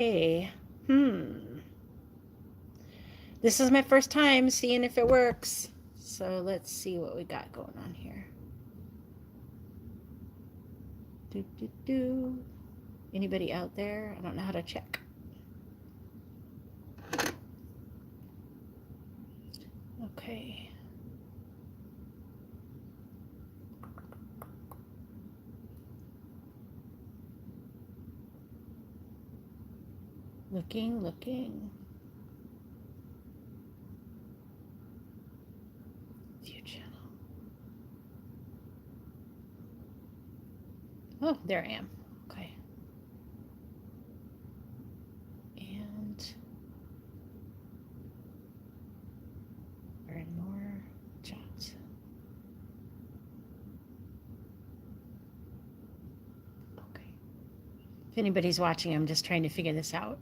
Hey, this is my first time seeing if it works. So let's see what we got going on here. Anybody out there? I don't know how to check. Okay. Looking. View channel. Oh, there I am. Okay. And earn more jobs. Okay. If anybody's watching, I'm just trying to figure this out.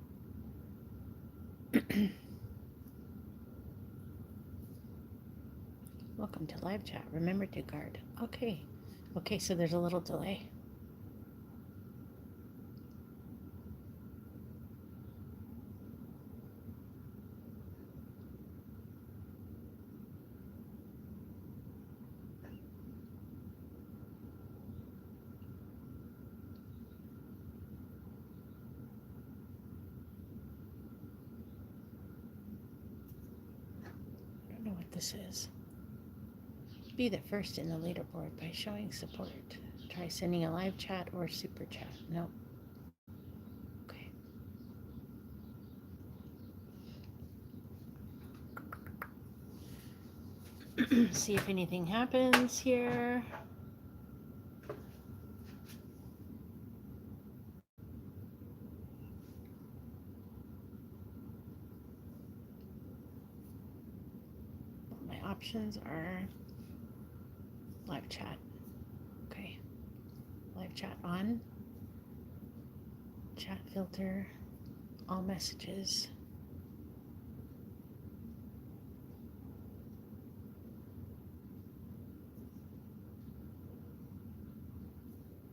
Welcome to live chat. Remember to guard. Okay. Okay, so there's a little delay. I don't know what this is. Be the first in the leaderboard by showing support. Try sending a live chat or super chat. Nope. Okay. See if anything happens here. My options are live chat. Okay. Live chat on. Chat filter. All messages.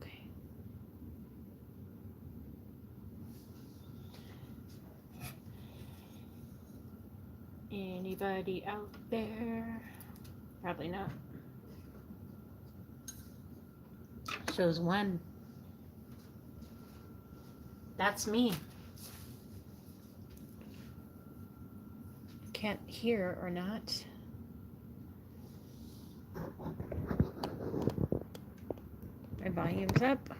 Okay. Anybody out there? Probably not. Shows one. That's me. Can't hear or not. My volume's up.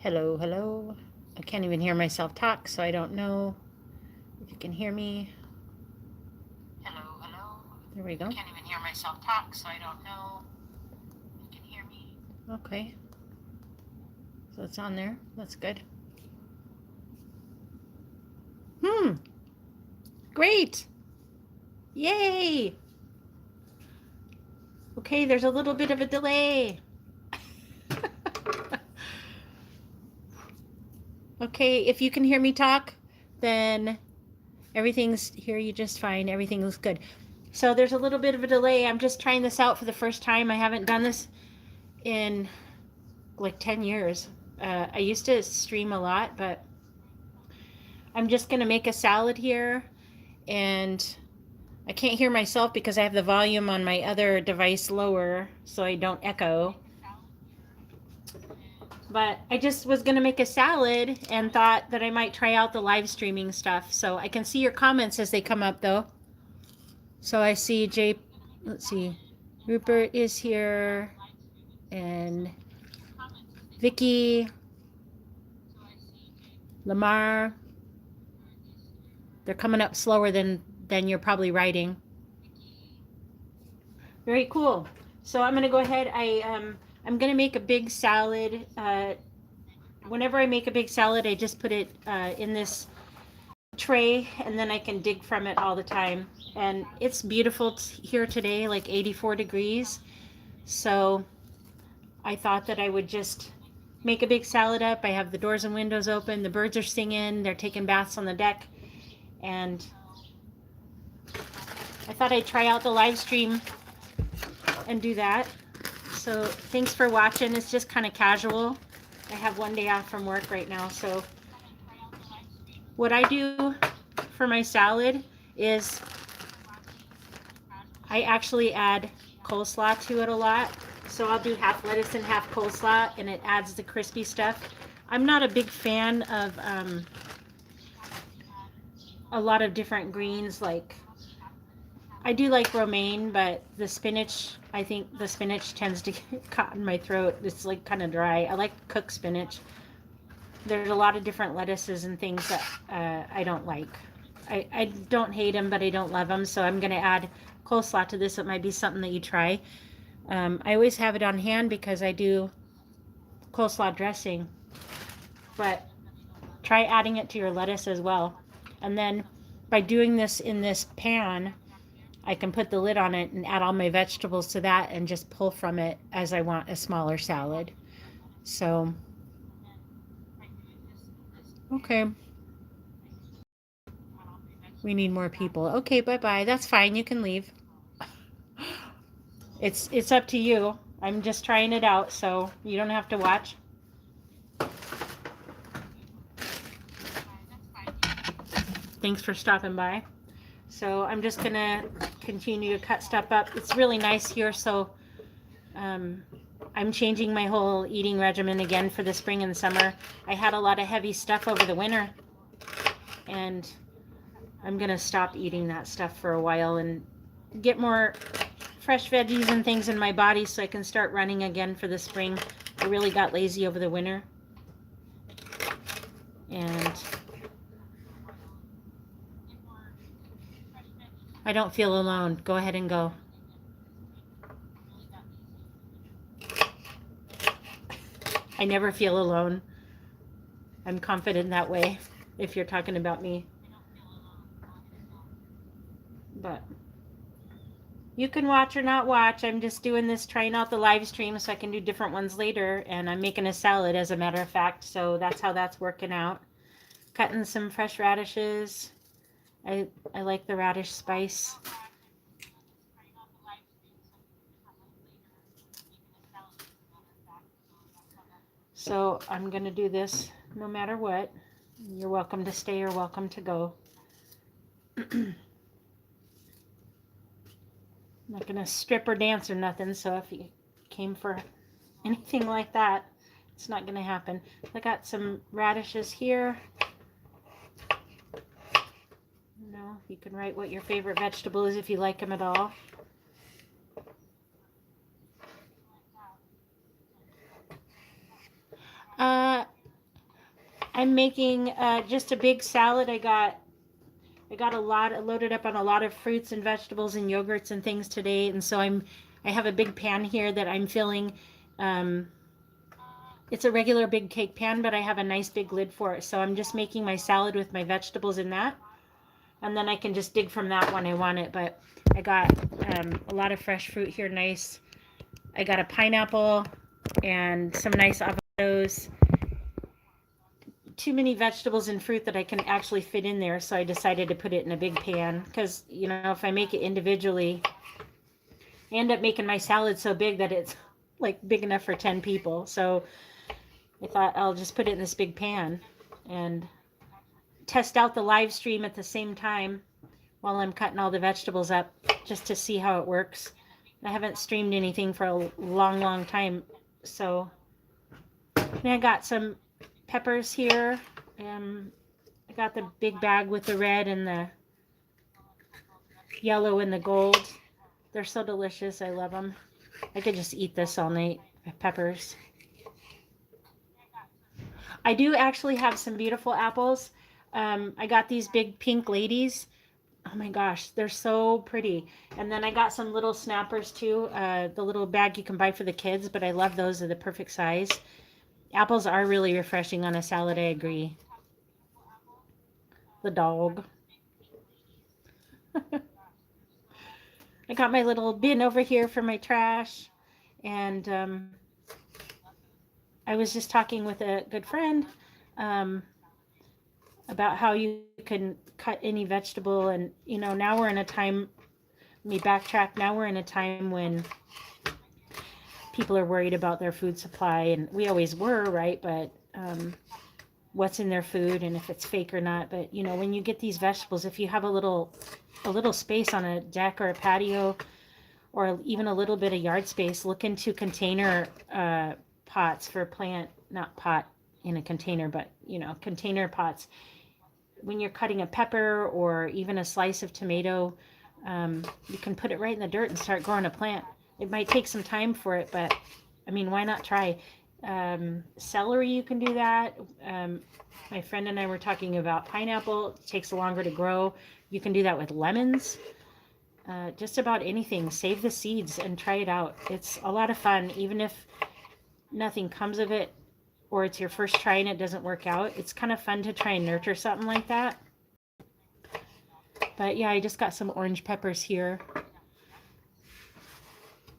Hello. I can't even hear myself talk, so I don't know if you can hear me. Hello. There we go. I can't even hear myself talk, so I don't know if you can hear me. Okay. So it's on there. That's good. Great. Yay. Okay, there's a little bit of a delay. Okay, if you can hear me talk, then everything's here you just fine. Everything looks good. So there's a little bit of a delay. I'm just trying this out for the first time. I haven't done this in like 10 years. I used to stream a lot, but I'm just going to make a salad here. And I can't hear myself because I have the volume on my other device lower so I don't echo. But I just was going to make a salad and thought that I might try out the live streaming stuff. So I can see your comments as they come up, though. So I see let's see, Rupert is here, and Vicky, Lamar. They're coming up slower than you're probably writing. Very cool. So I'm going to go ahead. I'm going to make a big salad. Whenever I make a big salad, I just put it in this tray, and then I can dig from it all the time. And it's beautiful here today, like 84 degrees. So I thought that I would just make a big salad up. I have the doors and windows open. The birds are singing. They're taking baths on the deck. And I thought I'd try out the live stream and do that. So thanks for watching. It's just kind of casual. I have one day off from work right now. So what I do for my salad is I actually add coleslaw to it a lot. So I'll do half lettuce and half coleslaw, and it adds the crispy stuff. I'm not a big fan of a lot of different greens. Like, I do like romaine, but the spinach, I think the spinach tends to get caught in my throat. It's like kind of dry. I like cooked spinach. There's a lot of different lettuces and things that I don't like. I don't hate them, but I don't love them. So I'm going to add coleslaw to this. It might be something that you try. I always have it on hand because I do coleslaw dressing. But try adding it to your lettuce as well. And then by doing this in this pan, I can put the lid on it and add all my vegetables to that and just pull from it as I want a smaller salad. So, okay. We need more people. Okay, bye-bye. That's fine. You can leave. It's up to you. I'm just trying it out, so you don't have to watch. Thanks for stopping by. So I'm just going to continue to cut stuff up. It's really nice here, so I'm changing my whole eating regimen again for the spring and summer. I had a lot of heavy stuff over the winter, and I'm going to stop eating that stuff for a while and get more fresh veggies and things in my body so I can start running again for the spring. I really got lazy over the winter. And I don't feel alone. Go ahead and go. I never feel alone. I'm confident that way, if you're talking about me. But you can watch or not watch. I'm just doing this, trying out the live stream so I can do different ones later. And I'm making a salad, as a matter of fact. So that's how that's working out. Cutting some fresh radishes. I like the radish spice. So I'm going to do this no matter what. You're welcome to stay or welcome to go. I'm not going to strip or dance or nothing, so if you came for anything like that, it's not going to happen. I got some radishes here. You know, you can write what your favorite vegetable is if you like them at all. I'm making just a big salad. I got a lot, loaded up on a lot of fruits and vegetables and yogurts and things today, and so I have a big pan here that I'm filling. It's a regular big cake pan, but I have a nice big lid for it. So I'm just making my salad with my vegetables in that, and then I can just dig from that when I want it. But I got a lot of fresh fruit here, nice. I got a pineapple and some nice avocados. Too many vegetables and fruit that I can actually fit in there, so I decided to put it in a big pan because, you know, if I make it individually, I end up making my salad so big that it's like big enough for 10 people. So I thought I'll just put it in this big pan and test out the live stream at the same time while I'm cutting all the vegetables up, just to see how it works. I haven't streamed anything for a long time, so I got some peppers here. I got the big bag with the red and the yellow and the gold. They're so delicious. I love them. I could just eat this all night. Peppers. I do actually have some beautiful apples. I got these big pink ladies. Oh my gosh, they're so pretty. And then I got some little snappers too. The little bag you can buy for the kids, but I love those. They're the perfect size. Apples are really refreshing on a salad, I agree. The dog. I got my little bin over here for my trash. And I was just talking with a good friend about how you can cut any vegetable. And, you know, now we're in a time, let me backtrack. Now we're in a time when people are worried about their food supply, and we always were, right? But what's in their food and if it's fake or not. But you know, when you get these vegetables, if you have a little space on a deck or a patio, or even a little bit of yard space, look into container pots for plant, not pot in a container, but you know, container pots. When you're cutting a pepper or even a slice of tomato, you can put it right in the dirt and start growing a plant. It might take some time for it, but I mean, why not try? Celery, you can do that. My friend and I were talking about pineapple. It takes longer to grow. You can do that with lemons. Just about anything. Save the seeds and try it out. It's a lot of fun, even if nothing comes of it, or it's your first try and it doesn't work out. It's kind of fun to try and nurture something like that. But yeah, I just got some orange peppers here.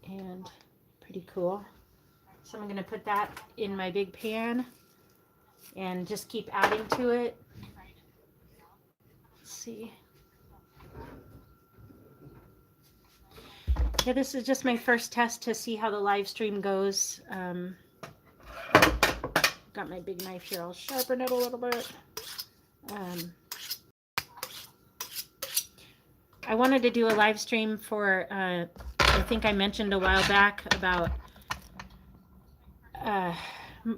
And pretty cool. So I'm going to put that in my big pan and just keep adding to it. Let's see. Yeah, this is just my first test to see how the live stream goes. Got my big knife here. I'll sharpen it a little bit. I wanted to do a live stream for, I think I mentioned a while back about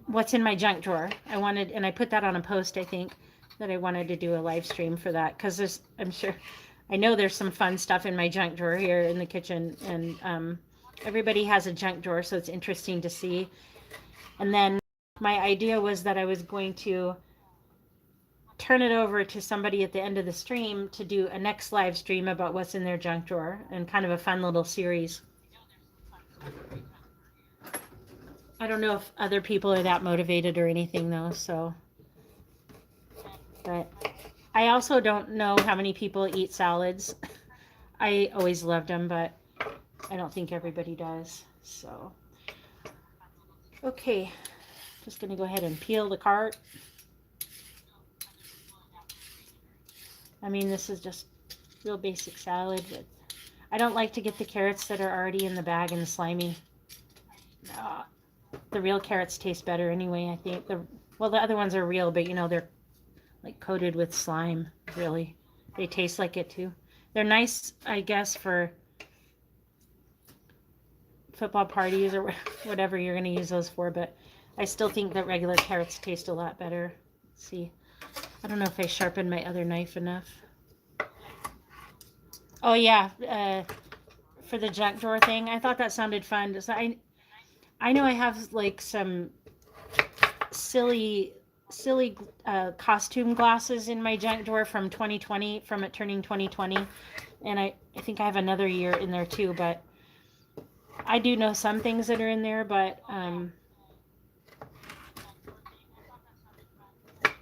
what's in my junk drawer. I wanted, and I put that on a post, I think, that I wanted to do a live stream for that, because I know there's some fun stuff in my junk drawer here in the kitchen, and everybody has a junk drawer, so it's interesting to see. And then my idea was that I was going to turn it over to somebody at the end of the stream to do a next live stream about what's in their junk drawer, and kind of a fun little series. I don't know if other people are that motivated or anything though, so. But I also don't know how many people eat salads. I always loved them, but I don't think everybody does. So, okay, just gonna go ahead and peel the cart. I mean, this is just real basic salad, but I don't like to get the carrots that are already in the bag and slimy. The real carrots taste better anyway, I think. Well, the other ones are real, but you know, they're like coated with slime, really. They taste like it too. They're nice, I guess, for football parties or whatever you're going to use those for, but I still think that regular carrots taste a lot better. Let's see. I don't know if I sharpened my other knife enough. Oh yeah, for the junk drawer thing. I thought that sounded fun. So I know I have like some silly costume glasses in my junk drawer from 2020, from it turning 2020. And I think I have another year in there too, but I do know some things that are in there, but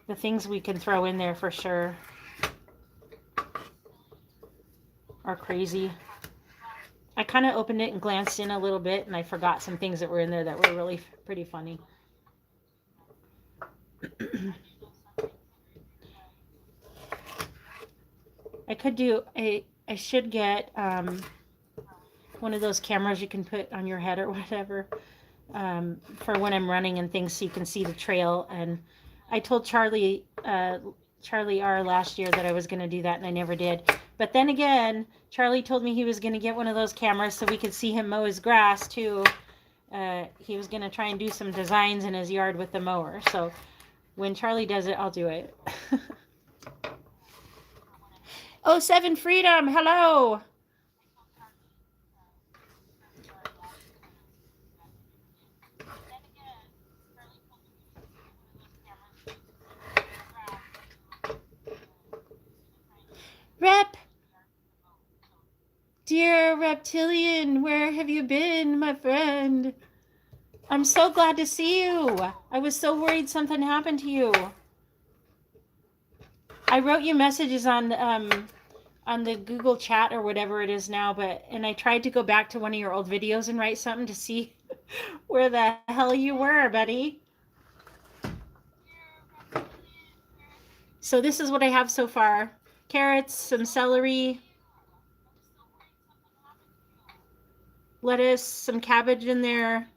the things we can throw in there for sure are crazy. I kind of opened it and glanced in a little bit, and I forgot some things that were in there that were really pretty funny. I should get one of those cameras you can put on your head or whatever, for when I'm running and things, so you can see the trail. And I told Charlie R last year that I was going to do that, and I never did. But then again, Charlie told me he was going to get one of those cameras so we could see him mow his grass too. He was going to try and do some designs in his yard with the mower. So when Charlie does it, I'll do it. Oh, Seven Freedom, hello. Rep, dear reptilian, where have you been, my friend? I'm so glad to see you. I was so worried something happened to you. I wrote you messages on the Google chat or whatever it is now, and I tried to go back to one of your old videos and write something to see where the hell you were, buddy. So this is what I have so far. Carrots, some celery, lettuce, some cabbage in there,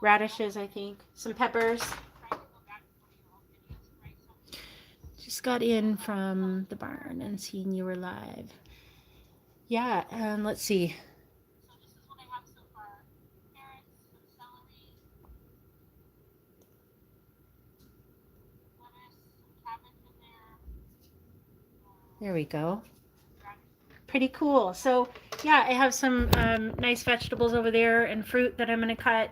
radishes, I think, some peppers. Just got in from the barn and seen you were live. Yeah, and let's see. There we go. Pretty cool. So yeah, I have some nice vegetables over there and fruit that I'm going to cut.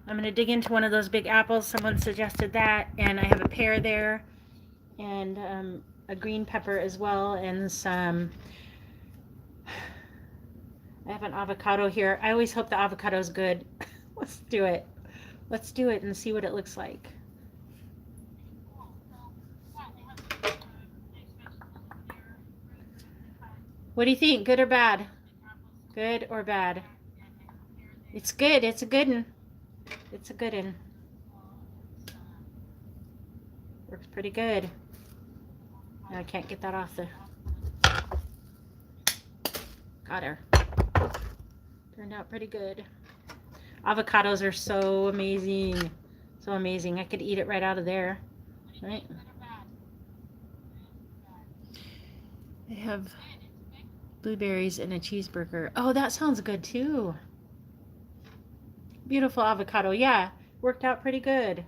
I'm going to dig into one of those big apples. Someone suggested that. And I have a pear there and a green pepper as well. And some, I have an avocado here. I always hope the avocado is good. Let's do it. Let's do it and see what it looks like. What do you think? Good or bad? Good or bad? It's good. It's a good one. It's a good one. Works pretty good. Now I can't get that off the... Got her. Turned out pretty good. Avocados are so amazing. So amazing. I could eat it right out of there. Right? I have blueberries and a cheeseburger. Oh, that sounds good too. Beautiful avocado. Yeah, worked out pretty good.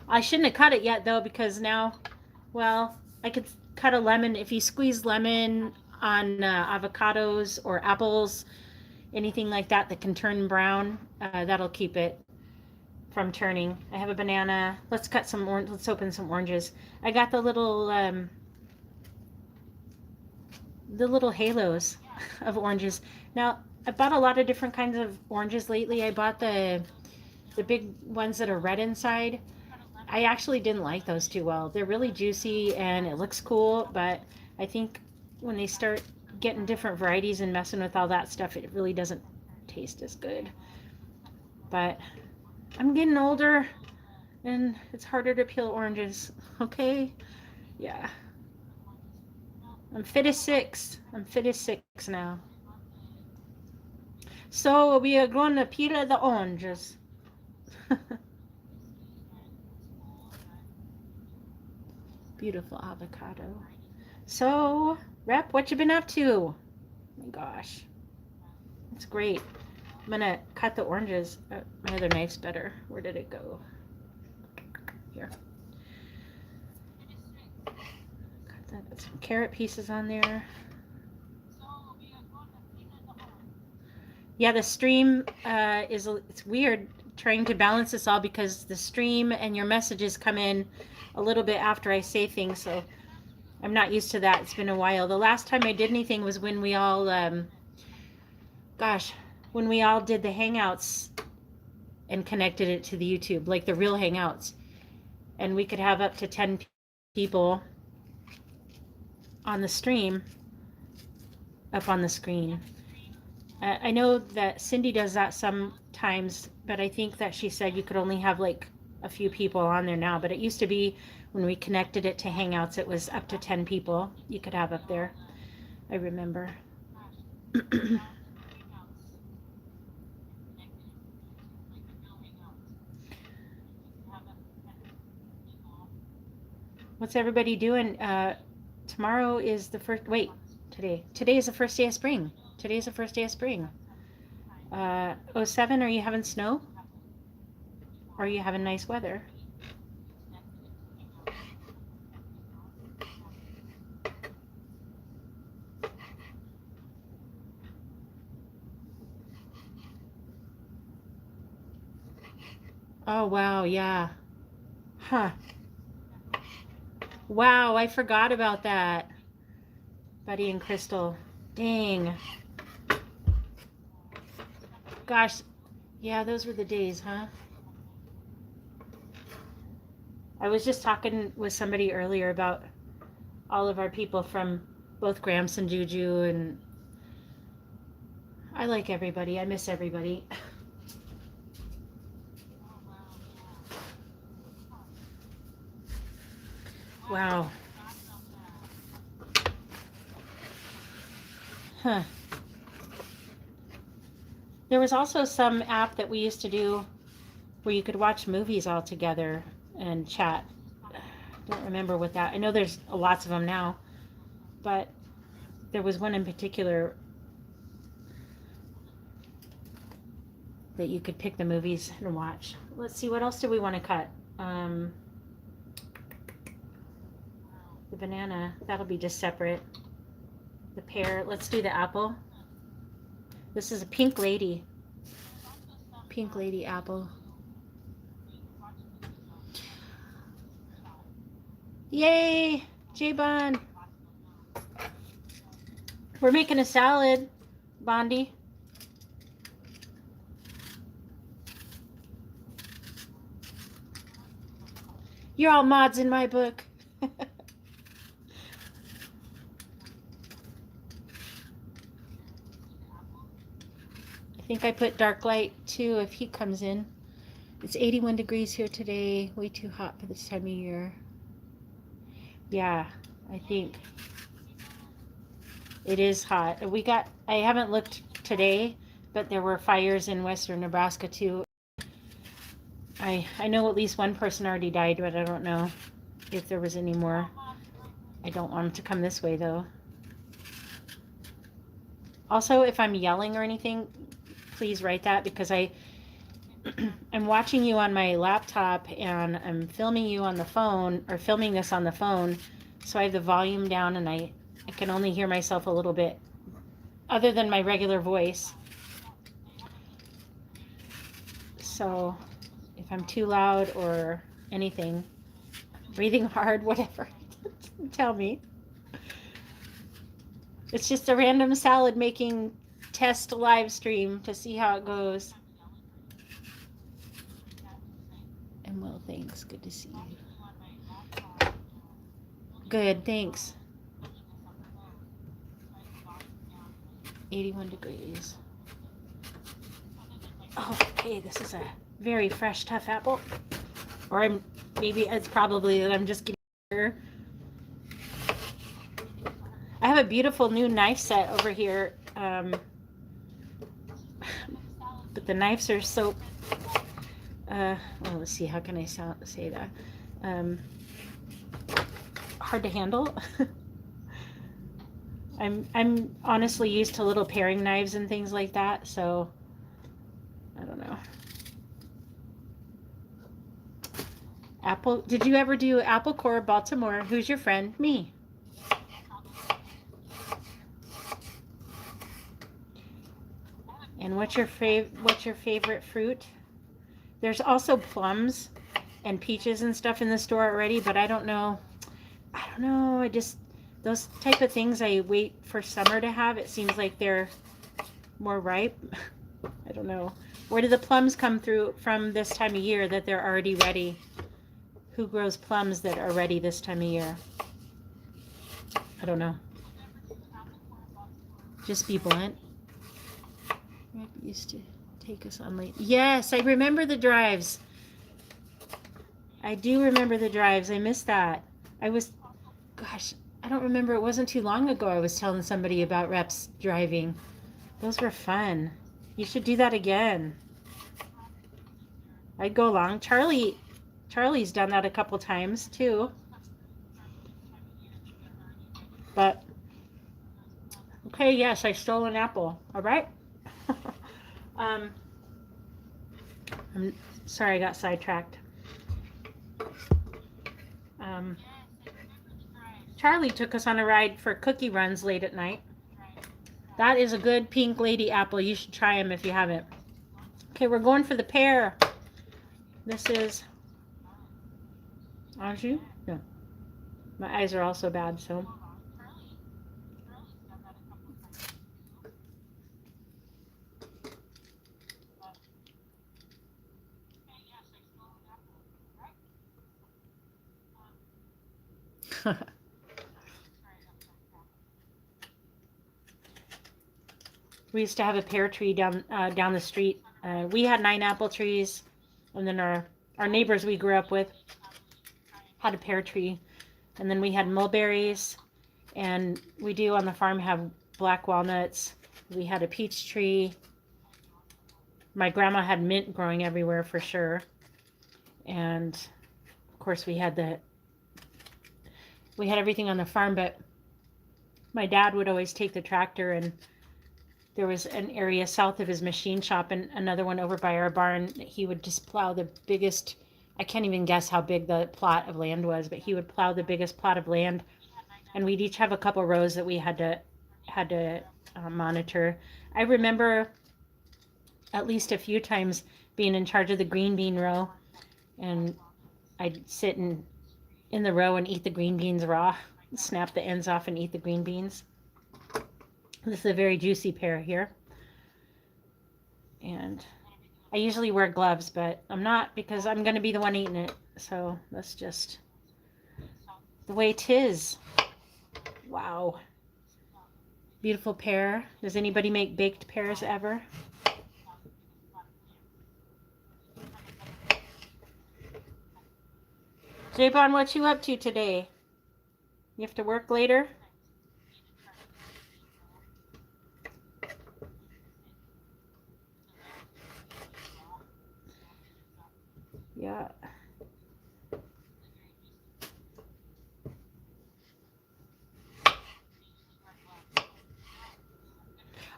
I shouldn't have cut it yet though, because now, well, I could cut a lemon. If you squeeze lemon on avocados or apples, anything like that that can turn brown, that'll keep it from turning. I have a banana. Let's cut some orange. Let's open some oranges. I got the little halos of oranges. Now, I bought a lot of different kinds of oranges lately. I bought the big ones that are red inside. I actually didn't like those too well. They're really juicy and it looks cool, but I think when they start getting different varieties and messing with all that stuff, it really doesn't taste as good. But I'm getting older and it's harder to peel oranges, okay? Yeah. I'm fit as six. I'm fit as six now. So we are going to peel the oranges. Beautiful avocado. So, Rep, what you been up to? Oh my gosh. That's great. I'm going to cut the oranges. My other knife's better. Where did it go? Here. Cut that. Got some carrot pieces on there. Yeah, the stream it's weird trying to balance this all because the stream and your messages come in a little bit after I say things, so I'm not used to that. It's been a while. The last time I did anything was when we all, when we all did the Hangouts and connected it to the YouTube, like the real Hangouts. And we could have up to 10 people on the stream up on the screen. I know that Cindy does that sometimes, but I think that she said you could only have like a few people on there now. But it used to be when we connected it to Hangouts, it was up to 10 people you could have up there. I remember. What's everybody doing? Tomorrow is the first, wait, today is the first day of spring. Today is the first day of spring. 07, are you having snow? Or are you having nice weather? Oh, wow, yeah. Huh. Wow, I forgot about that. Buddy and Crystal. Dang. Gosh, yeah, those were the days, huh? I was just talking with somebody earlier about all of our people from both Gramps and Juju, and I like everybody. I miss everybody. Wow. Huh. There was also some app that we used to do where you could watch movies all together and chat. I don't remember what that. I know there's lots of them now, but there was one in particular that you could pick the movies and watch. Let's see, what else do we want to cut? The banana, that'll be just separate. The pear, let's do the apple. This is a pink lady. Pink lady apple. Yay, J-Bon. We're making a salad, Bondi. You're all mods in my book. I think I put dark light too if he comes in. It's 81 degrees here today. Way too hot for this time of year. Yeah, I think it is hot. I haven't looked today, but there were fires in western Nebraska too. I know at least one person already died, but I don't know if there was any more. I don't want them to come this way though. Also, if I'm yelling or anything, please write that, because I'm watching you on my laptop and I'm filming you on the phone, or filming this on the phone, so I have the volume down and I can only hear myself a little bit other than my regular voice. So if I'm too loud or anything, breathing hard, whatever, tell me. It's just a random salad making test live stream to see how it goes. And well, thanks. Good to see you. Good, thanks. 81 degrees. Oh, okay, this is a very fresh, tough apple. Or maybe it's probably that I'm just getting here. I have a beautiful new knife set over here. But the knives are so, well, let's see, how can I say that? Hard to handle. I'm honestly used to little paring knives and things like that, so I don't know. Apple, did you ever do Apple Core Baltimore? Who's your friend? Me. And what's your favorite fruit? There's also plums and peaches and stuff in the store already, but I don't know. I just, those type of things I wait for summer to have. It seems like they're more ripe. I don't know. Where do the plums come through from this time of year that they're already ready? Who grows plums that are ready this time of year? I don't know. Just be blunt. Rep used to take us on late. Yes, I remember the drives. I do remember the drives. I missed that. Gosh, I don't remember. It wasn't too long ago I was telling somebody about Reps driving. Those were fun. You should do that again. I'd go along. Charlie's done that a couple times too. But, okay, yes, I stole an apple. All right. I'm sorry I got sidetracked. Charlie took us on a ride for cookie runs late at night. That is a good pink lady apple. You should try them if you haven't. Okay, we're going for the pear. This is Anjou? No. My eyes are also bad, so. We used to have a pear tree down the street. We had 9 apple trees, and then our neighbors we grew up with had a pear tree, and then we had mulberries, and we do on the farm have black walnuts. We had a peach tree. My grandma had mint growing everywhere for sure. And of course we had everything on the farm, but my dad would always take the tractor, and there was an area south of his machine shop and another one over by our barn. He would just plow the biggest, I can't even guess how big the plot of land was, but he would plow the biggest plot of land, and we'd each have a couple rows that we had to monitor. I remember at least a few times being in charge of the green bean row, and I'd sit in the row and eat the green beans raw, snap the ends off and eat the green beans. This is a very juicy pear here. And I usually wear gloves, but I'm not, because I'm going to be the one eating it. So that's just the way 'tis. Wow. Beautiful pear. Does anybody make baked pears ever? J-Bon, what you up to today? You have to work later? Yeah.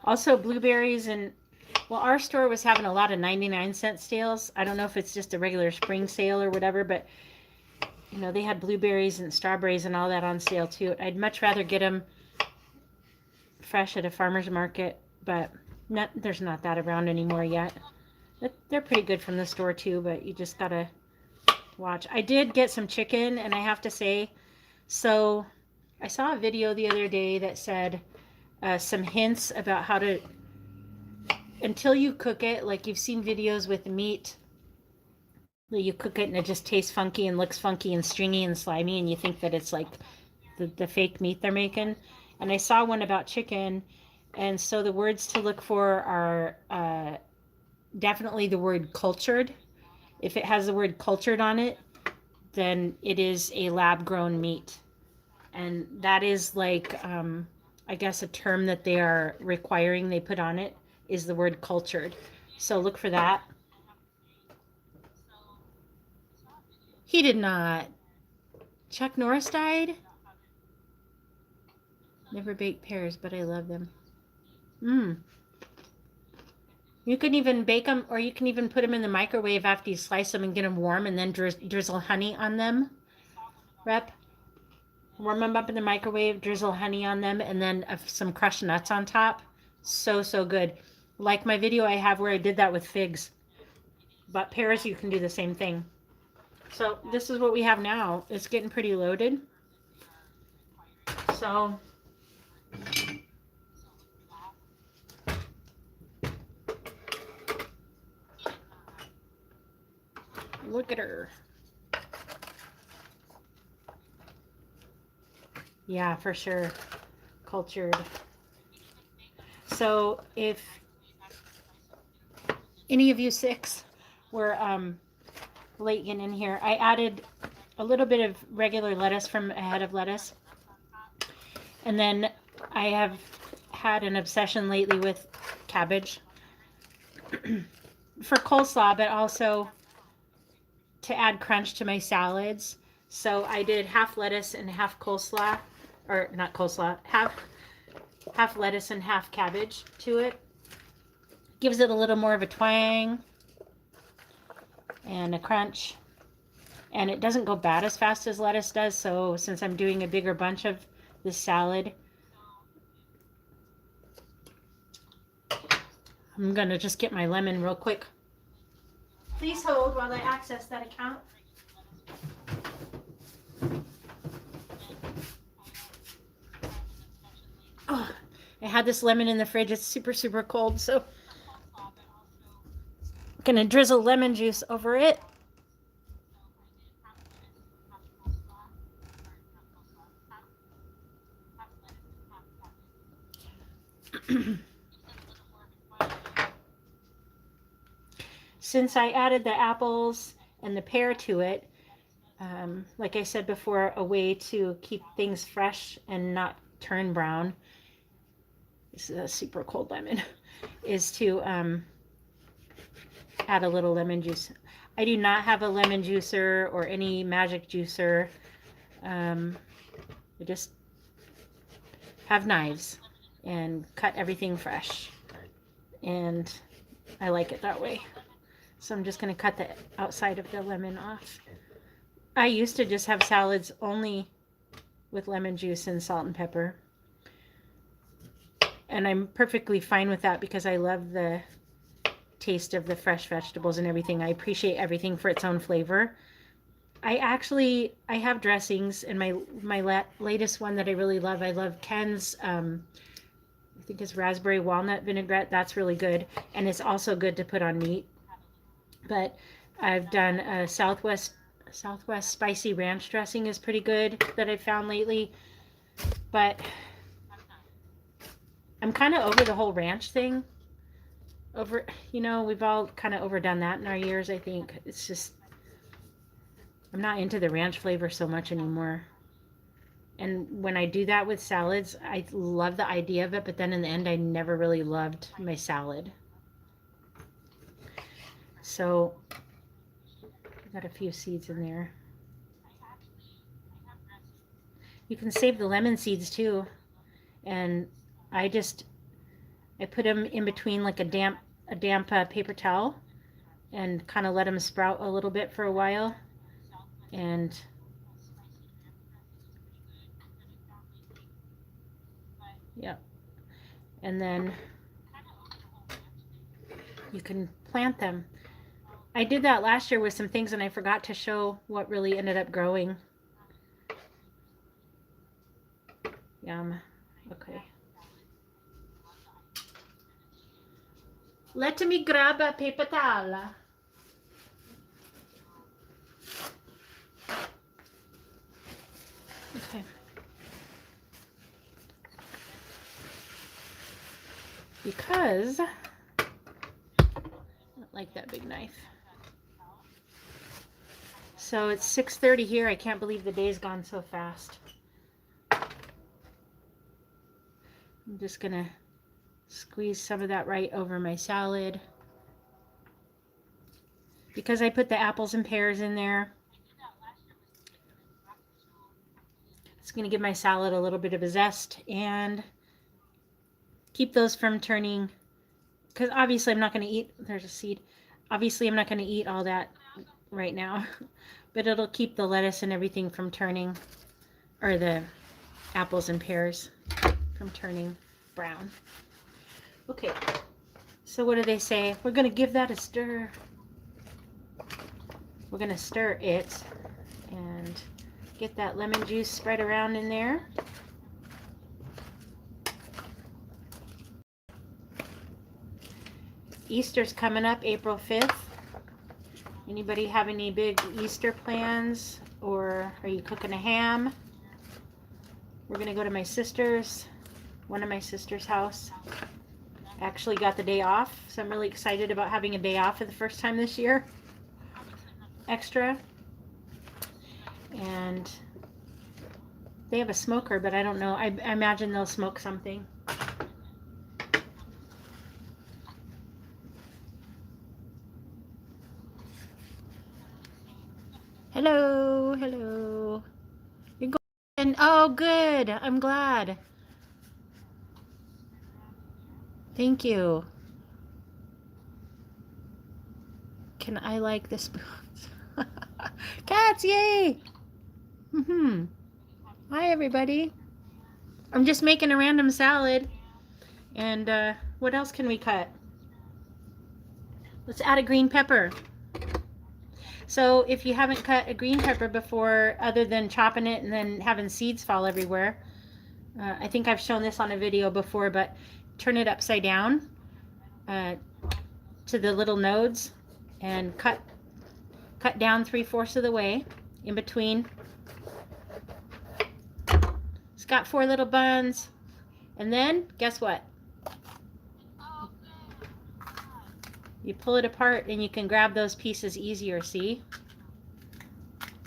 Also blueberries, and well, our store was having a lot of 99-cent sales. I don't know if it's just a regular spring sale or whatever, but you know, they had blueberries and strawberries and all that on sale too. I'd much rather get them fresh at a farmer's market, but there's not that around anymore yet. They're pretty good from the store too, but you just gotta watch. I did get some chicken, and I have to say, so I saw a video the other day that said some hints about how to, until you cook it, like you've seen videos with meat, you cook it and it just tastes funky and looks funky and stringy and slimy, and you think that it's like the fake meat they're making. And I saw one about chicken, and so the words to look for are definitely the word cultured. If it has the word cultured on it, then it is a lab-grown meat. And that is like, I guess a term that they are requiring they put on it is the word cultured. So look for that. He did not. Chuck Norris died? Never baked pears, but I love them. You can even bake them, or you can even put them in the microwave after you slice them and get them warm, and then drizzle honey on them. Rep. Warm them up in the microwave, drizzle honey on them, and then some crushed nuts on top. So, so good. Like my video I have where I did that with figs. But pears, you can do the same thing. So this is what we have now. It's getting pretty loaded. So look at her. Yeah, for sure. Cultured. So if any of you six were late getting in here, I added a little bit of regular lettuce from a head of lettuce. And then I have had an obsession lately with cabbage for coleslaw, but also to add crunch to my salads. So I did half lettuce and half coleslaw, or not coleslaw, half lettuce and half cabbage to it. Gives it a little more of a twang and a crunch. And it doesn't go bad as fast as lettuce does, so since I'm doing a bigger bunch of this salad, I'm gonna just get my lemon real quick. Please hold while I access that account. Oh, I had this lemon in the fridge. It's super, super cold, so I'm gonna drizzle lemon juice over it. Since I added the apples and the pear to it, like I said before, a way to keep things fresh and not turn brown, this is a super cold lemon, is to add a little lemon juice. I do not have a lemon juicer or any magic juicer. I just have knives and cut everything fresh. And I like it that way. So I'm just going to cut the outside of the lemon off. I used to just have salads only with lemon juice and salt and pepper. And I'm perfectly fine with that because I love the taste of the fresh vegetables and everything. I appreciate everything for its own flavor. I have dressings, and my latest one that I really love, I love Ken's, I think it's raspberry walnut vinaigrette. That's really good, and it's also good to put on meat. But I've done a Southwest spicy ranch dressing is pretty good that I've found lately. But I'm kind of over the whole ranch thing. We've all kind of overdone that in our years, I think. It's just, I'm not into the ranch flavor so much anymore. And when I do that with salads, I love the idea of it, but then in the end, I never really loved my salad. So, I got a few seeds in there. You can save the lemon seeds too. And I put them in between like a damp paper towel and kind of let them sprout a little bit for a while. And yeah, and then you can plant them. I did that last year with some things and I forgot to show what really ended up growing. Yum. Okay. Let me grab a paper towel. Okay. Because I don't like that big knife. So it's 6:30 here. I can't believe the day's gone so fast. I'm just gonna squeeze some of that right over my salad. Because I put the apples and pears in there, it's going to give my salad a little bit of a zest and keep those from turning, because obviously I'm not going to eat, there's a seed, obviously I'm not going to eat all that right now, but it'll keep the lettuce and everything from turning, or the apples and pears from turning brown. Okay, so what do they say? We're going to give that a stir. We're going to stir it and get that lemon juice spread around in there. Easter's coming up, April 5th. Anybody have any big Easter plans, or are you cooking a ham? We're going to go to my sister's, one of my sister's house. I actually got the day off, so I'm really excited about having a day off for the first time this year. Extra. And they have a smoker, but I don't know. I imagine they'll smoke something. Hello, hello. You're going. Oh, good. I'm glad. Thank you. Can I like the spoons? Cats, yay! Hi, everybody. I'm just making a random salad. And what else can we cut? Let's add a green pepper. So if you haven't cut a green pepper before, other than chopping it and then having seeds fall everywhere, I think I've shown this on a video before, but turn it upside down to the little nodes and cut down 3/4 of the way in between. It's got 4 little buns. And then, guess what? You pull it apart and you can grab those pieces easier, see?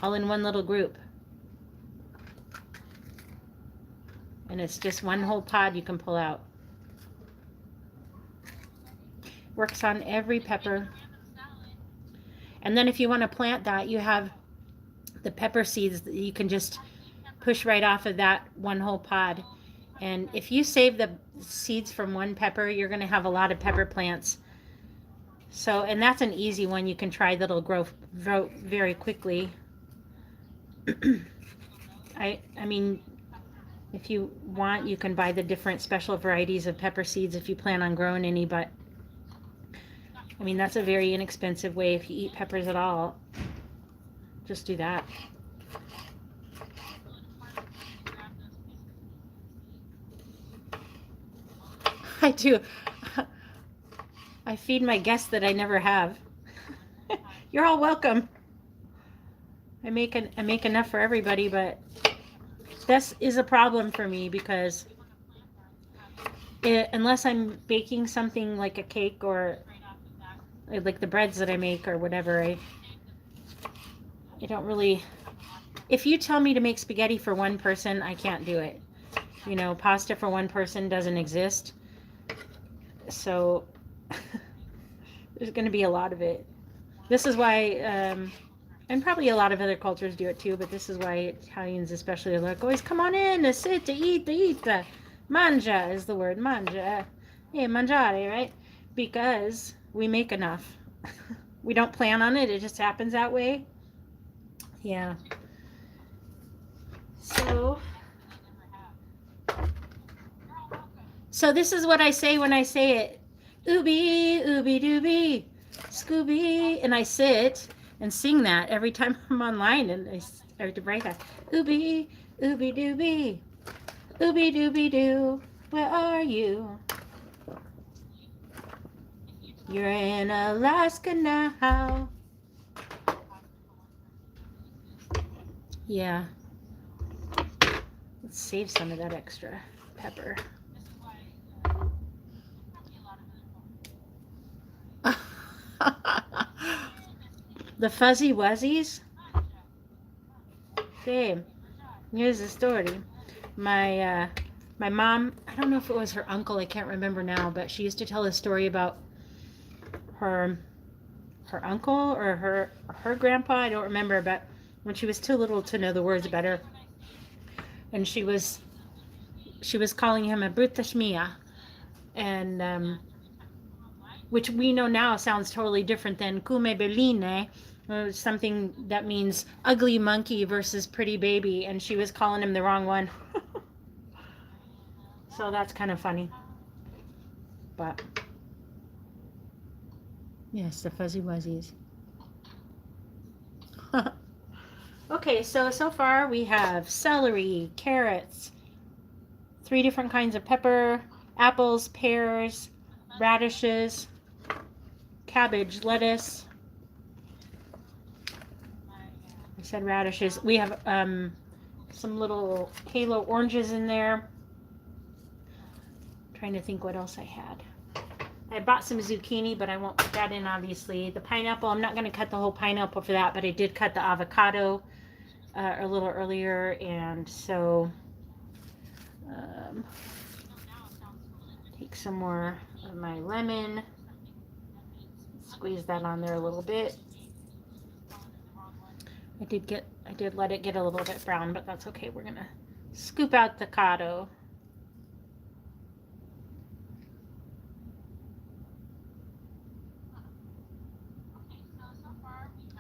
All in one little group. And it's just one whole pod you can pull out. Works on every pepper. And then if you want to plant that, you have the pepper seeds that you can just push right off of that one whole pod. And if you save the seeds from one pepper, you're going to have a lot of pepper plants. So, and that's an easy one you can try that'll grow very quickly. I mean, if you want, you can buy the different special varieties of pepper seeds if you plan on growing any, but I mean, that's a very inexpensive way if you eat peppers at all. Just do that. I do. I feed my guests that I never have. You're all welcome. I make enough for everybody, but this is a problem for me because unless I'm baking something like a cake or like the breads that I make or whatever, I don't really. If you tell me to make spaghetti for one person, I can't do it. You know, pasta for one person doesn't exist. So there's going to be a lot of it. This is why, and probably a lot of other cultures do it too, but this is why Italians especially are like, always come on in, to sit, to eat, to eat. Mangia is the word, mangia. Yeah, mangiare, right? Because we make enough. We don't plan on it, it just happens that way. Yeah. So this is what I say when I say it. Ooby, ooby dooby, Scooby. And I sit and sing that every time I'm online and I start to write that. Ooby, ooby dooby, ooby dooby doo, where are you? You're in Alaska now. Yeah. Let's save some of that extra pepper. The fuzzy wuzzies? Same. Here's the story. My mom, I don't know if it was her uncle, I can't remember now, but she used to tell a story about her uncle or her grandpa, I don't remember, but when she was too little to know the words better, and she was calling him a bruta mia, and which we know now sounds totally different than come belline, something that means ugly monkey versus pretty baby, and she was calling him the wrong one. So that's kind of funny. But yes, the fuzzy wuzzies. Okay, so far we have celery, carrots, 3 different kinds of pepper, apples, pears, radishes, cabbage, lettuce. I said radishes. We have some little halo oranges in there. I'm trying to think what else I had. I bought some zucchini, but I won't put that in, obviously. The pineapple, I'm not going to cut the whole pineapple for that, but I did cut the avocado a little earlier, and so take some more of my lemon, squeeze that on there a little bit. I did let it get a little bit brown, but that's okay. We're gonna scoop out the avocado.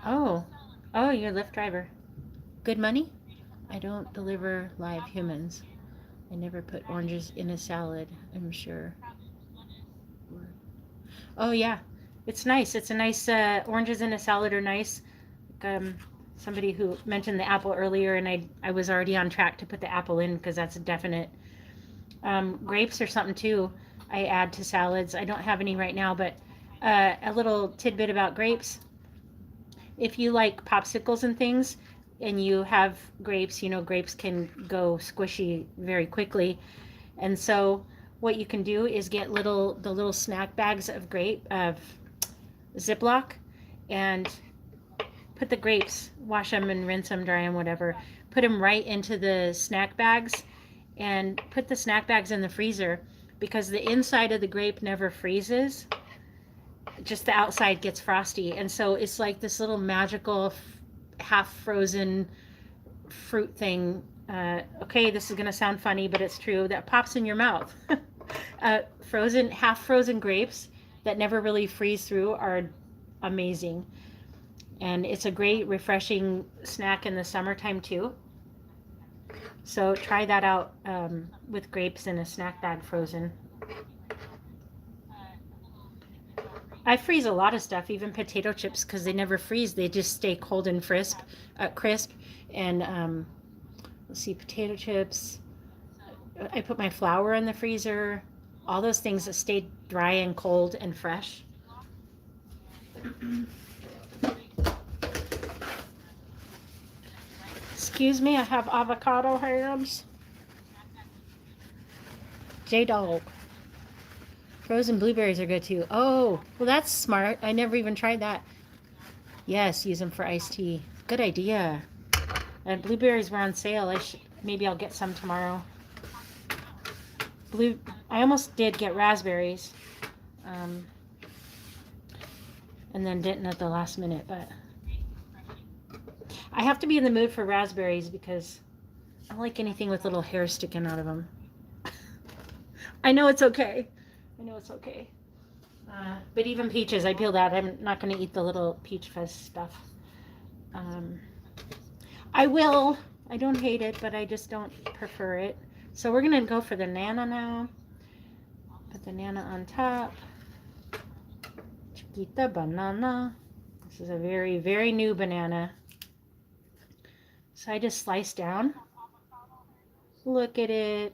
Oh, you're a Lyft driver. Good money? I don't deliver live humans. I never put oranges in a salad, I'm sure. Oh yeah, it's nice. It's a nice, oranges in a salad are nice. Somebody who mentioned the apple earlier, and I was already on track to put the apple in because that's a definite. Grapes or something too, I add to salads. I don't have any right now, but a little tidbit about grapes. If you like popsicles and things, and you have grapes, you know, grapes can go squishy very quickly. And so what you can do is get the little snack bags of Ziploc, and put the grapes, wash them and rinse them, dry them, whatever. Put them right into the snack bags, and put the snack bags in the freezer, because the inside of the grape never freezes. just the outside gets frosty. And so it's like this little magical half frozen fruit thing. Okay, this is going to sound funny, but it's true, that pops in your mouth. Frozen, half frozen grapes that never really freeze through are amazing. And it's a great refreshing snack in the summertime too. So try that out with grapes in a snack bag frozen. I freeze a lot of stuff, even potato chips, because they never freeze. They just stay cold and crisp. And let's see, potato chips. I put my flour in the freezer. All those things that stay dry and cold and fresh. Excuse me, I have avocado hams. J-Dog. Frozen blueberries are good too. Oh, well, that's smart. I never even tried that. Yes, use them for iced tea. Good idea. And blueberries were on sale. Maybe I'll get some tomorrow. I almost did get raspberries, and then didn't at the last minute. But I have to be in the mood for raspberries because I don't like anything with little hair sticking out of them. I know it's okay. I know it's okay. But even peaches, I peel that. I'm not going to eat the little peach fuzz stuff. I will. I don't hate it, but I just don't prefer it. So we're going to go for the Nana now. Put the Nana on top. Chiquita banana. This is a very, very new banana. So I just slice down. Look at it.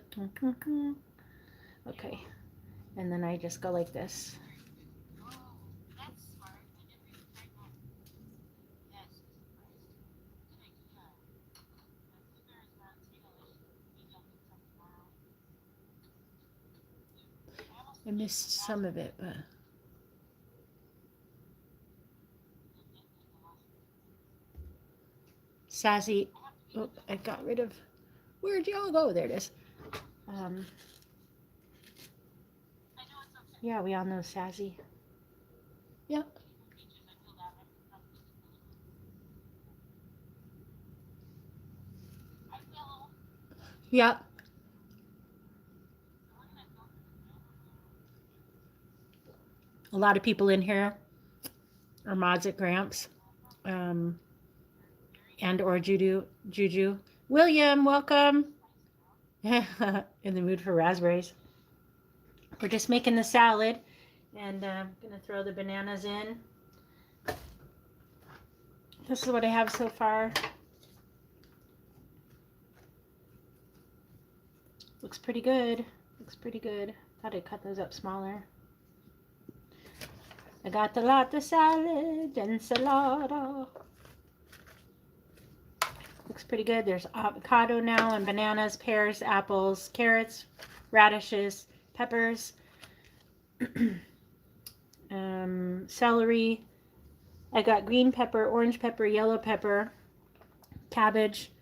Okay. And then I just go like this. I missed some of it, but Sassy. Oh, I got rid of. Where'd y'all go? There it is. Yeah, we all know Sassy. Yep. Yep. A lot of people in here are mods at Gramps, and or Juju. William, welcome. In the mood for raspberries. We're just making the salad, and I'm gonna throw the bananas in. This is what I have so far. Looks pretty good. Looks pretty good. Thought I'd cut those up smaller. I got the latte salad, ensalada. Looks pretty good. There's avocado now, and bananas, pears, apples, carrots, radishes, peppers, celery. I got green pepper, orange pepper, yellow pepper, cabbage,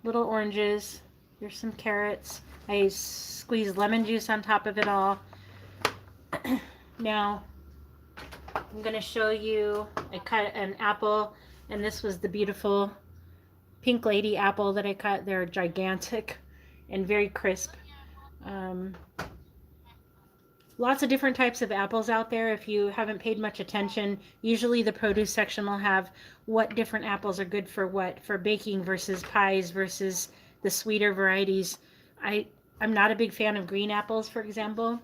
little oranges. There's some carrots. I squeezed lemon juice on top of it all. Now, I'm going to show you, I cut an apple, and this was the beautiful Pink Lady apple that I cut. They're gigantic and very crisp. Lots of different types of apples out there. If you haven't paid much attention, usually the produce section will have what different apples are good for what, for baking versus pies versus the sweeter varieties. I'm not a big fan of green apples, for example.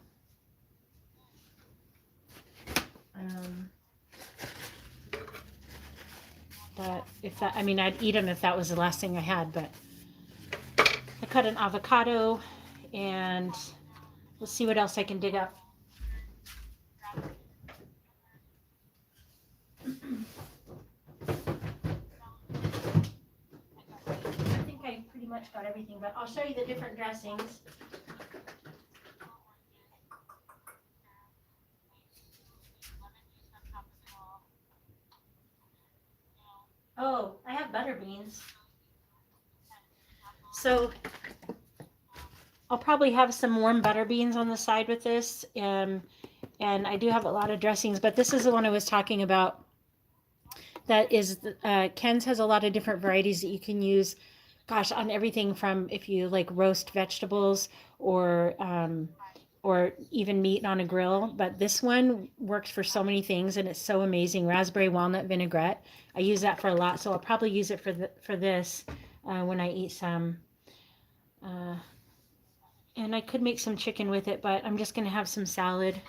But if that, I mean, I'd eat them if that was the last thing I had, but I cut an avocado, and we'll see what else I can dig up. I think I pretty much got everything, but I'll show you the different dressings. Oh, I have butter beans. So I'll probably have some warm butter beans on the side with this. And I do have a lot of dressings, but this is the one I was talking about. That is, Ken's has a lot of different varieties that you can use, gosh, on everything from if you like roast vegetables or even meat on a grill. But this one works for so many things, and it's so amazing. Raspberry walnut vinaigrette. I use that for a lot, so I'll probably use it for this when I eat some. Uh, and I could make some chicken with it, but I'm just gonna have some salad,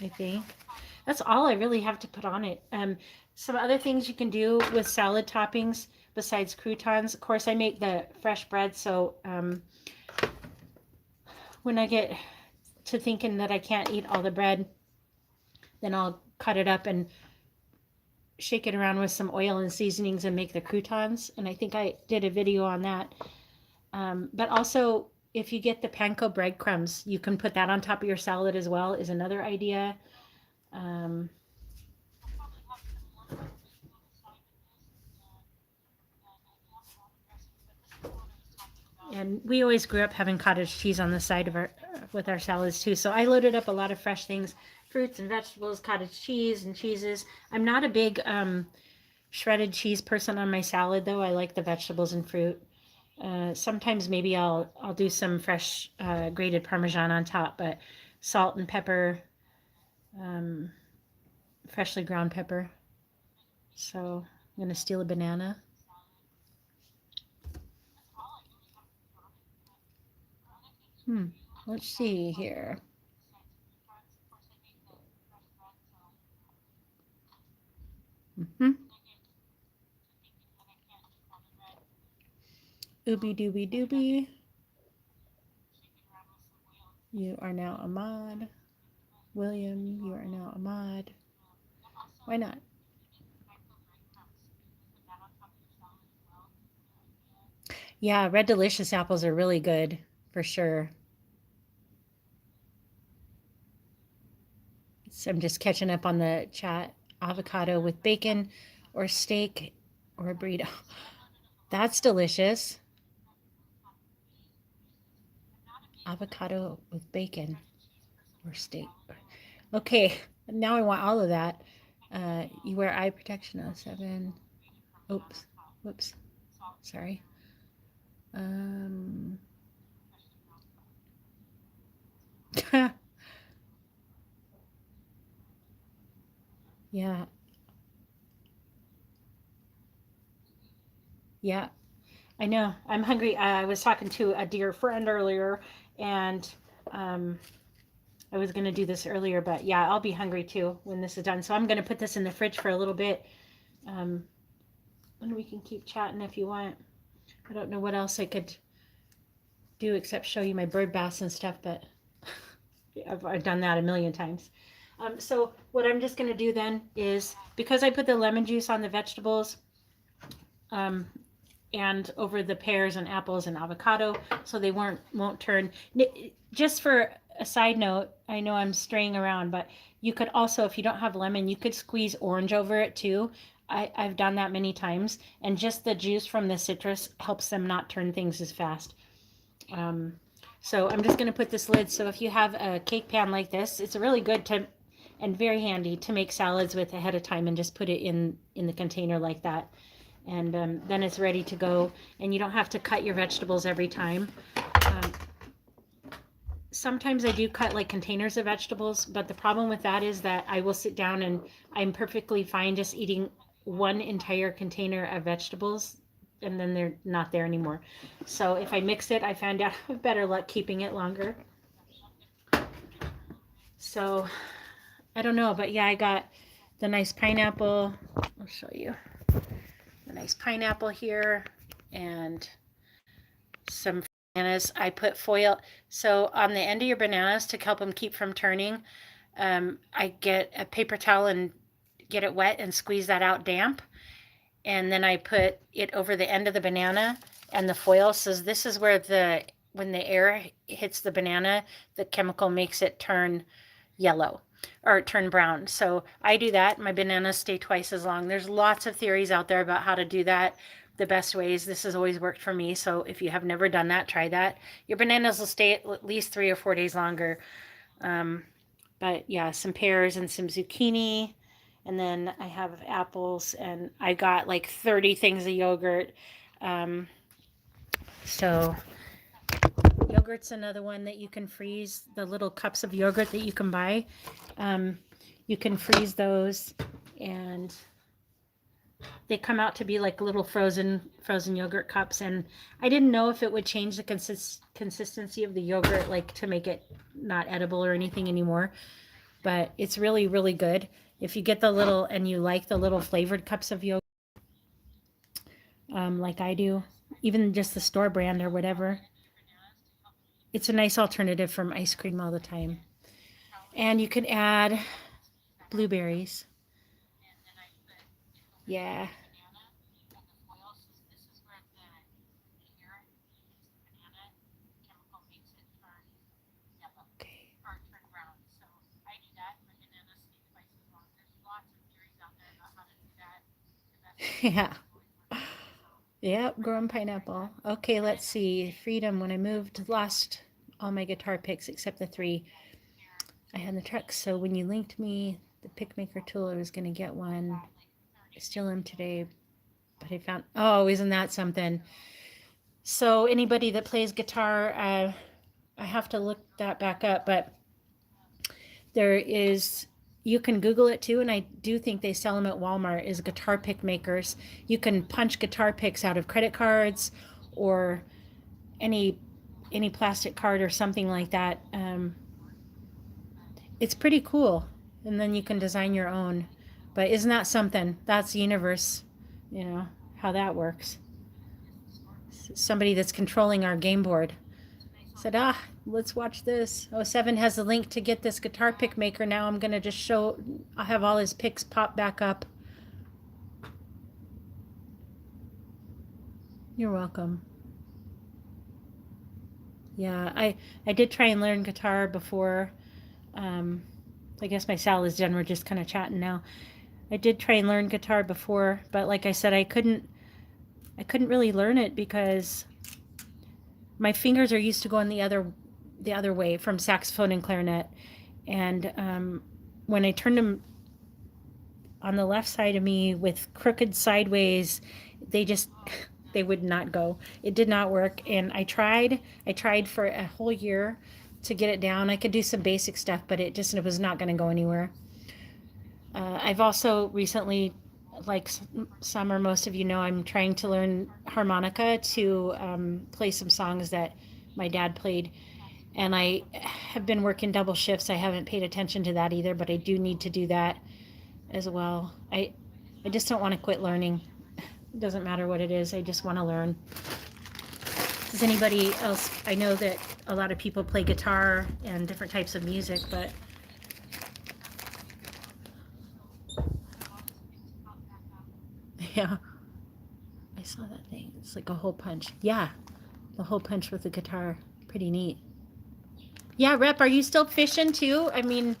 I think. That's all I really have to put on it. Some other things you can do with salad toppings besides croutons. Of course, I make the fresh bread, so when I get to thinking that I can't eat all the bread, then I'll cut it up and shake it around with some oil and seasonings and make the croutons. And I think I did a video on that. But also, if you get the panko breadcrumbs, you can put that on top of your salad as well, is another idea. Um, and we always grew up having cottage cheese on the side of our with our salads too. So I loaded up a lot of fresh things, fruits and vegetables, cottage cheese and cheeses. I'm not a big shredded cheese person on my salad though. I like the vegetables and fruit. Sometimes maybe I'll do some fresh grated Parmesan on top, but salt and pepper, um, freshly ground pepper. So I'm gonna steal a banana. Hmm. Let's see here. Mm-hmm. Ooby dooby dooby. You are now a mod. William, you are now a mod. Why not? Yeah, red delicious apples are really good for sure. So I'm just catching up on the chat. Avocado with bacon or steak or a burrito. That's delicious. Avocado with bacon or steak. Okay, now I want all of that. You wear eye protection on 7. Oops. Whoops. Sorry. Um, yeah, yeah, I know. I'm hungry. I was talking to a dear friend earlier, and um, I was going to do this earlier, but yeah, I'll be hungry too when this is done. So I'm going to put this in the fridge for a little bit, um, and we can keep chatting if you want. I don't know what else I could do except show you my bird baths and stuff, but I've done that a million times. So what I'm just going to do then is, because I put the lemon juice on the vegetables, um, and over the pears and apples and avocado, so they won't turn. Just for a side note, I know I'm straying around, but you could also, if you don't have lemon, you could squeeze orange over it too. I've done that many times, and just the juice from the citrus helps them not turn things as fast. Um, so I'm just going to put this lid. So if you have a cake pan like this, it's really good to and very handy to make salads with ahead of time and just put it in the container like that. And then it's ready to go, and you don't have to cut your vegetables every time. Um, Sometimes I do cut like containers of vegetables, but the problem with that is that I will sit down and I'm perfectly fine just eating one entire container of vegetables, and then they're not there anymore. So if I mix it, I found out I have better luck keeping it longer. So I don't know, but yeah, I got the nice pineapple. I'll show you the nice pineapple here, and some bananas. I put foil. So on the end of your bananas, to help them keep from turning, I get a paper towel and get it wet and squeeze that out damp. And then I put it over the end of the banana and the foil. So this is where when the air hits the banana, the chemical makes it turn yellow or turn brown. So I do that. My bananas stay twice as long. There's lots of theories out there about how to do that. The best ways. This has always worked for me. So if you have never done that, try that. Your bananas will stay at least 3 or 4 days longer. But yeah, some pears and some zucchini. And then I have apples, and I got like 30 things of yogurt. Um, so yogurt's another one that you can freeze. The little cups of yogurt that you can buy, um, you can freeze those, and they come out to be like little frozen yogurt cups. And I didn't know if it would change the consistency of the yogurt, like to make it not edible or anything anymore. But it's really, really good. If you get the little, and you like the little flavored cups of yogurt, like I do, even just the store brand or whatever, it's a nice alternative from ice cream all the time. And you can add blueberries. Yeah. Okay. Yeah. Yep, grown pineapple. Okay, let's see. Freedom. When I moved, lost all my guitar picks except the 3 I had in the truck. So when you linked me the pick maker tool, I was going to get one. I still am today, but I found, oh, isn't that something? So anybody that plays guitar, I have to look that back up, but there is, you can Google it too, and I do think they sell them at Walmart, is guitar pick makers. You can punch guitar picks out of credit cards or any plastic card or something like that. It's pretty cool, and then you can design your own. But isn't that something? That's the universe, you know, how that works. Somebody that's controlling our game board said, let's watch this. Oh, Seven has the link to get this guitar pick maker. Now I'm going to just show, I'll have all his picks pop back up. You're welcome. Yeah, I did try and learn guitar before. I guess my Sal is Jen. We're just kind of chatting now. I did try and learn guitar before, but like I said, I couldn't really learn it because my fingers are used to going the other way from saxophone and clarinet, and when I turned them on the left side of me with crooked sideways, they just they would not go. It did not work, and I tried for a whole year to get it down. I could do some basic stuff, but it was not going to go anywhere. I've also recently, like some or most of you know, I'm trying to learn harmonica to play some songs that my dad played. And I have been working double shifts. I haven't paid attention to that either, but I do need to do that as well. I just don't want to quit learning. It doesn't matter what it is. I just want to learn. Does anybody else? I know that a lot of people play guitar and different types of music, but yeah, I saw that thing. It's like a hole punch. Yeah, the hole punch with the guitar. Pretty neat. Yeah, Rep, are you still fishing too? I mean,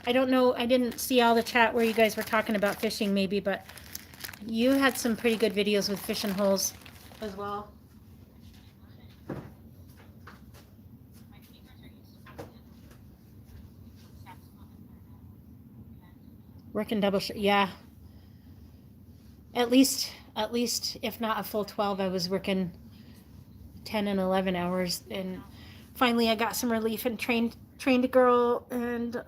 I don't know. I didn't see all the chat where you guys were talking about fishing maybe, but you had some pretty good videos with fishing holes as well. Working double shift. Yeah. At least, if not a full 12, I was working 10 and 11 hours. And finally I got some relief and trained a girl, and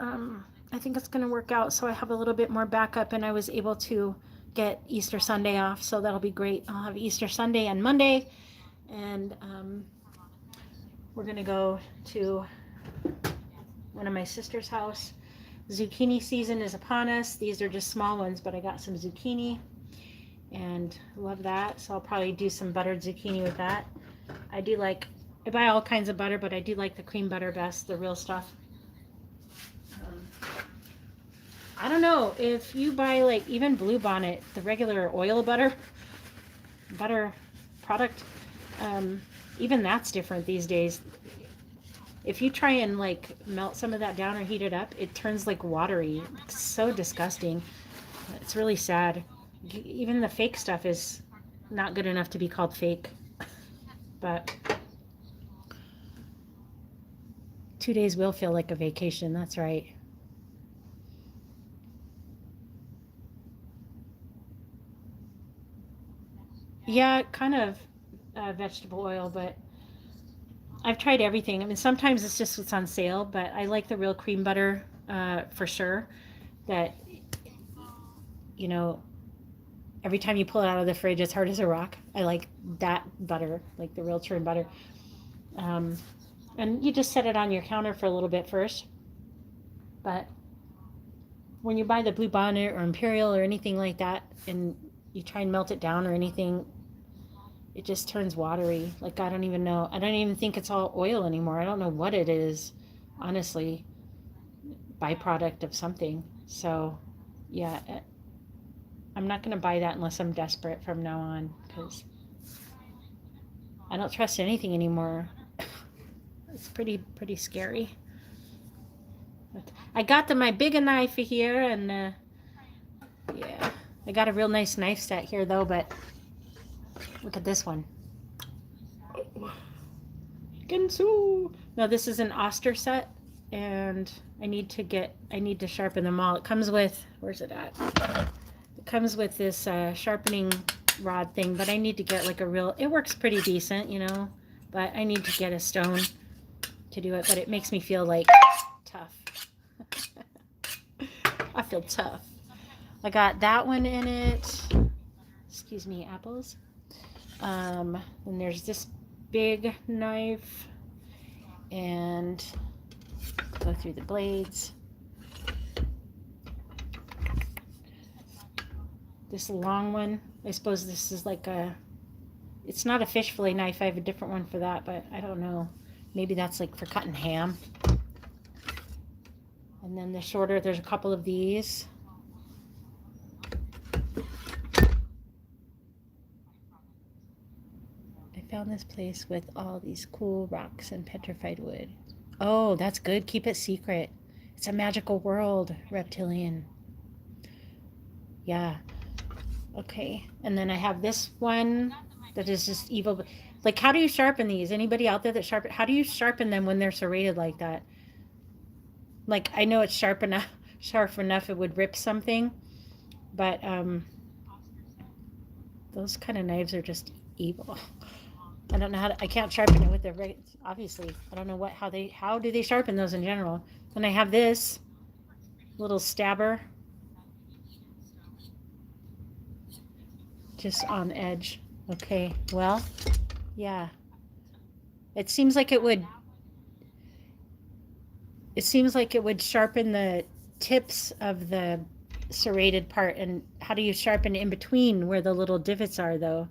I think it's going to work out. So I have a little bit more backup, and I was able to get Easter Sunday off. So that'll be great. I'll have Easter Sunday and Monday, and we're going to go to one of my sister's house. Zucchini season is upon us. These are just small ones, but I got some zucchini and love that. So I'll probably do some buttered zucchini with that. I buy all kinds of butter, but I do like the cream butter best, the real stuff. I don't know if you buy like even Blue Bonnet, the regular oil butter product, even that's different these days. If you try and like melt some of that down or heat it up, it turns like watery. It's so disgusting. It's really sad. Even the fake stuff is not good enough to be called fake. But 2 days will feel like a vacation. That's right. Yeah, kind of vegetable oil, but I've tried everything. I mean, sometimes it's just what's on sale, but I like the real cream butter for sure. That, you know, every time you pull it out of the fridge, it's hard as a rock. I like that butter, like the real churn butter. Um, and you just set it on your counter for a little bit first. But when you buy the Blue Bonnet or Imperial or anything like that, and you try and melt it down or anything, it just turns watery. Like, I don't even know. I don't even think it's all oil anymore. I don't know what it is, honestly. Byproduct of something. So, yeah, I'm not going to buy that unless I'm desperate from now on, because I don't trust anything anymore. It's pretty scary. But I got my bigger knife here, and yeah, I got a real nice knife set here though. But look at this one. Gensu. No, this is an Oster set, and I need to sharpen them all. It comes with, where's it at? It comes with this sharpening rod thing, but I need to get like a real, it works pretty decent, you know, but I need to get a stone to do it, but it makes me feel like tough. I feel tough. I got that one in it. Excuse me, apples. And there's this big knife, and go through the blades. This long one, I suppose this is like it's not a fish fillet knife. I have a different one for that, but I don't know. Maybe that's like for cutting ham. And then the shorter, there's a couple of these. I found this place with all these cool rocks and petrified wood. Oh, that's good. Keep it secret. It's a magical world, reptilian. Yeah. Okay. And then I have this one that is just evil. Like, how do you sharpen these? Anybody out there that how do you sharpen them when they're serrated like that? Like, I know it's sharp enough it would rip something, but those kind of knives are just evil. I don't know I can't sharpen it with the obviously. I don't know how do they sharpen those in general? Then I have this little stabber, just on edge. Okay, well, yeah. It seems like it would sharpen the tips of the serrated part. And how do you sharpen in between where the little divots are, though?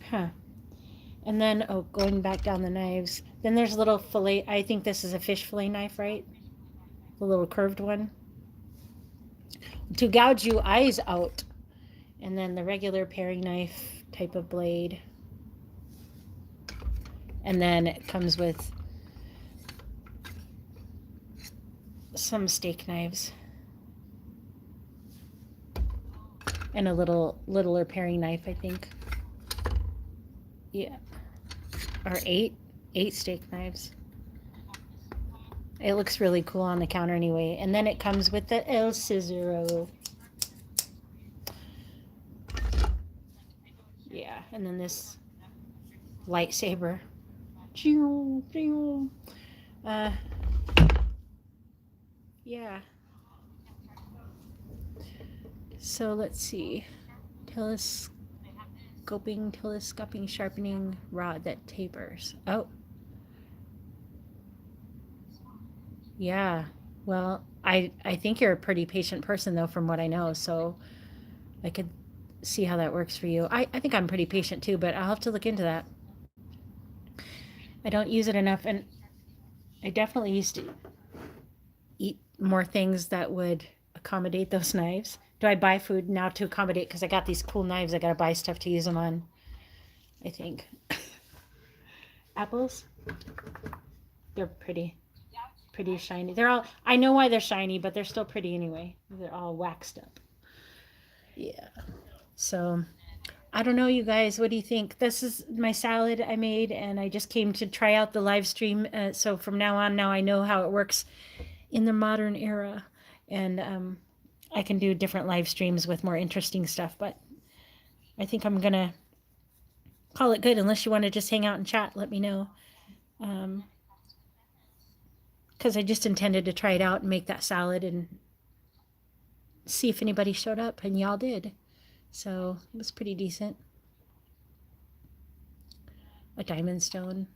Huh. And then, oh, going back down the knives, then there's a little fillet. I think this is a fish fillet knife, right? The little curved one. To gouge you eyes out. And then the regular paring knife type of blade. And then it comes with some steak knives. And a littler paring knife, I think. Yeah. Or eight steak knives. It looks really cool on the counter anyway. And then it comes with the El Scissoro. Yeah, and then this lightsaber. Yeah. So let's see. Telescoping sharpening rod that tapers. Oh. Yeah. Well, I think you're a pretty patient person though, from what I know, so I could see how that works for you. I think I'm pretty patient too, but I'll have to look into that. I don't use it enough, and I definitely used to eat more things that would accommodate those knives. Do I buy food now to accommodate? Because I got these cool knives. I got to buy stuff to use them on, I think. Apples? They're pretty shiny. I know why they're shiny, but they're still pretty anyway. They're all waxed up. Yeah. So, I don't know, you guys. What do you think? This is my salad I made, and I just came to try out the live stream. So from now on, I know how it works in the modern era. And I can do different live streams with more interesting stuff, but I think I'm going to call it good. Unless you want to just hang out and chat, let me know. Because I just intended to try it out and make that salad and see if anybody showed up, and y'all did. So it was pretty decent. A diamond stone.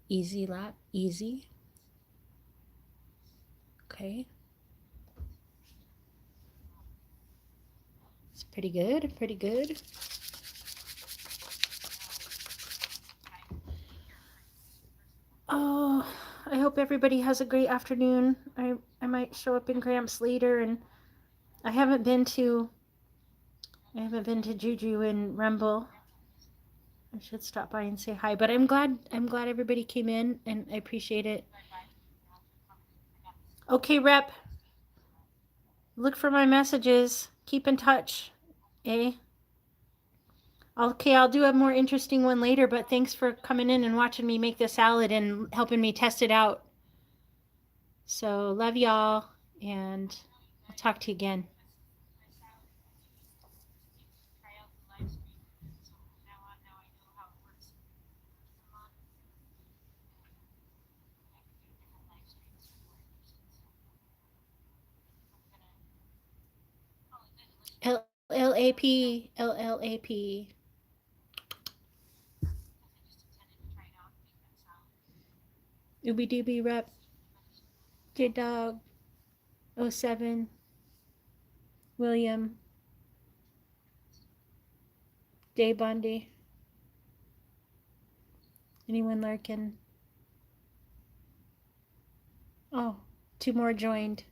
Easy lap, easy. Okay. It's pretty good, pretty good. Oh, I hope everybody has a great afternoon. I might show up in Gramps later, and I haven't been to Juju and Rumble. I should stop by and say hi, but I'm glad everybody came in, and I appreciate it. Okay, Rep. Look for my messages. Keep in touch. Eh? Okay, I'll do a more interesting one later, but thanks for coming in and watching me make the salad and helping me test it out. So, love y'all, and I'll talk to you again. LLAP, LLAP. Ooby Dooby Rep. J Dog. '07. William. Jay Bundy. Anyone lurking? Oh, 2 more joined.